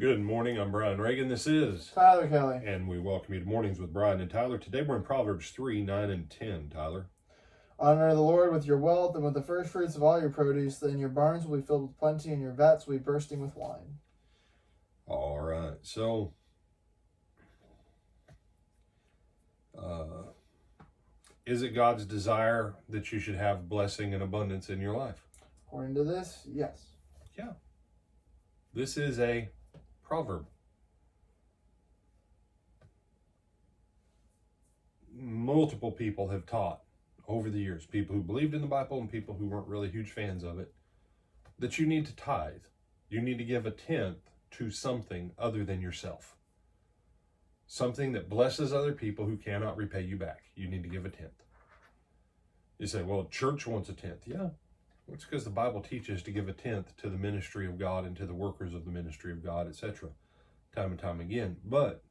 Good morning, I'm Brian Reagan. This is Tyler Kelly. And we welcome you to Mornings with Brian and Tyler. Today we're in Proverbs 3, 9, and 10, Tyler. Honor the Lord with your wealth and with the first fruits of all your produce. Then your barns will be filled with plenty and your vats will be bursting with wine. All right, so is it God's desire that you should have blessing and abundance in your life? According to this, yes. Yeah. This is a proverb. Multiple people have taught over the years, people who believed in the Bible and people who weren't really huge fans of it, that you need to tithe. You need to give a tenth to something other than yourself. Something that blesses other people who cannot repay you back. You need to give a tenth. You say, well, church wants a tenth. Yeah, it's because the Bible teaches to give a tenth to the ministry of God and to the workers of the ministry of God, etc. Time and time again. But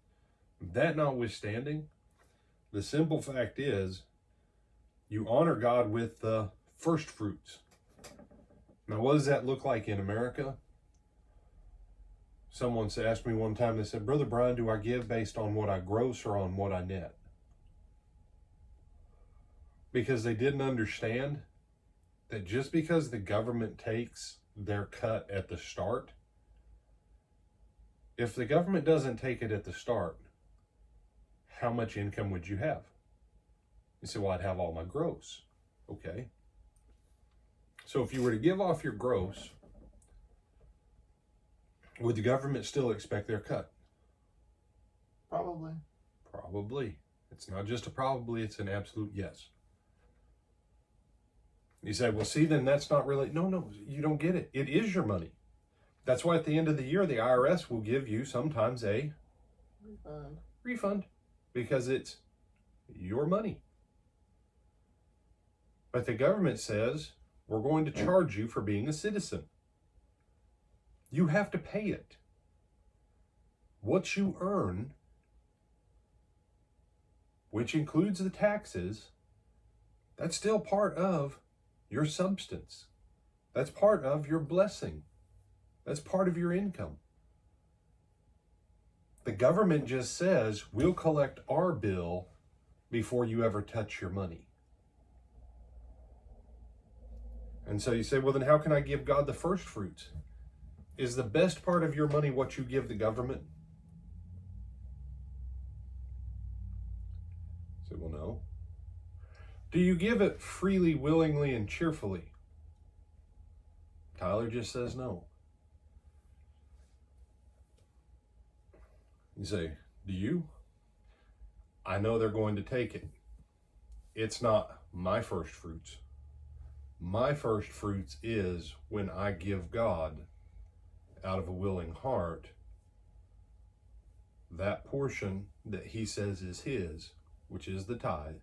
that notwithstanding, the simple fact is you honor God with the first fruits. Now, what does that look like in America? Someone asked me one time, they said, Brother Brian, do I give based on what I gross or on what I net? Because they didn't understand that just because the government takes their cut at the start, if the government doesn't take it at the start, how much income would you have? You say, well, I'd have all my gross. Okay. So if you were to give off your gross, would the government still expect their cut? Probably. Probably. It's not just a probably, it's an absolute yes. You say, well, see, then that's not really, no, you don't get it. It is your money. That's why at the end of the year, the IRS will give you sometimes a refund because it's your money. But the government says, we're going to charge you for being a citizen. You have to pay it. What you earn, which includes the taxes, that's still part of your substance. That's part of your blessing. That's part of your income. The government just says, we'll collect our bill before you ever touch your money. And so you say, well, then how can I give God the first fruits? Is the best part of your money what you give the government? I said, well, no. Do you give it freely, willingly, and cheerfully? Tyler just says no. You say, do you? I know they're going to take it. It's not my first fruits. My first fruits is when I give God, out of a willing heart, that portion that he says is his, which is the tithe,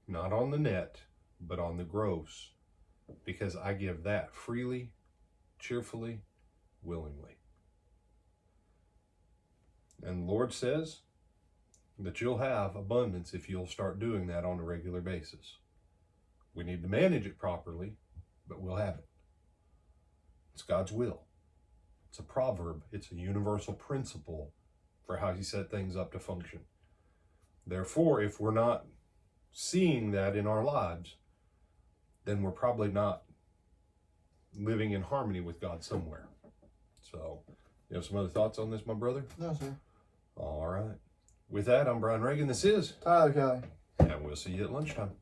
not on the net, but on the gross, because I give that freely, cheerfully, willingly. And the Lord says that you'll have abundance if you'll start doing that on a regular basis. We need to manage it properly, but we'll have it. It's God's will. It's a proverb. It's a universal principle for how he set things up to function. Therefore, if we're not seeing that in our lives, then we're probably not living in harmony with God somewhere. So, you have some other thoughts on this, my brother? No, sir. All right. With that, I'm Brian Reagan. This is Tyler Kelly. And we'll see you at lunchtime.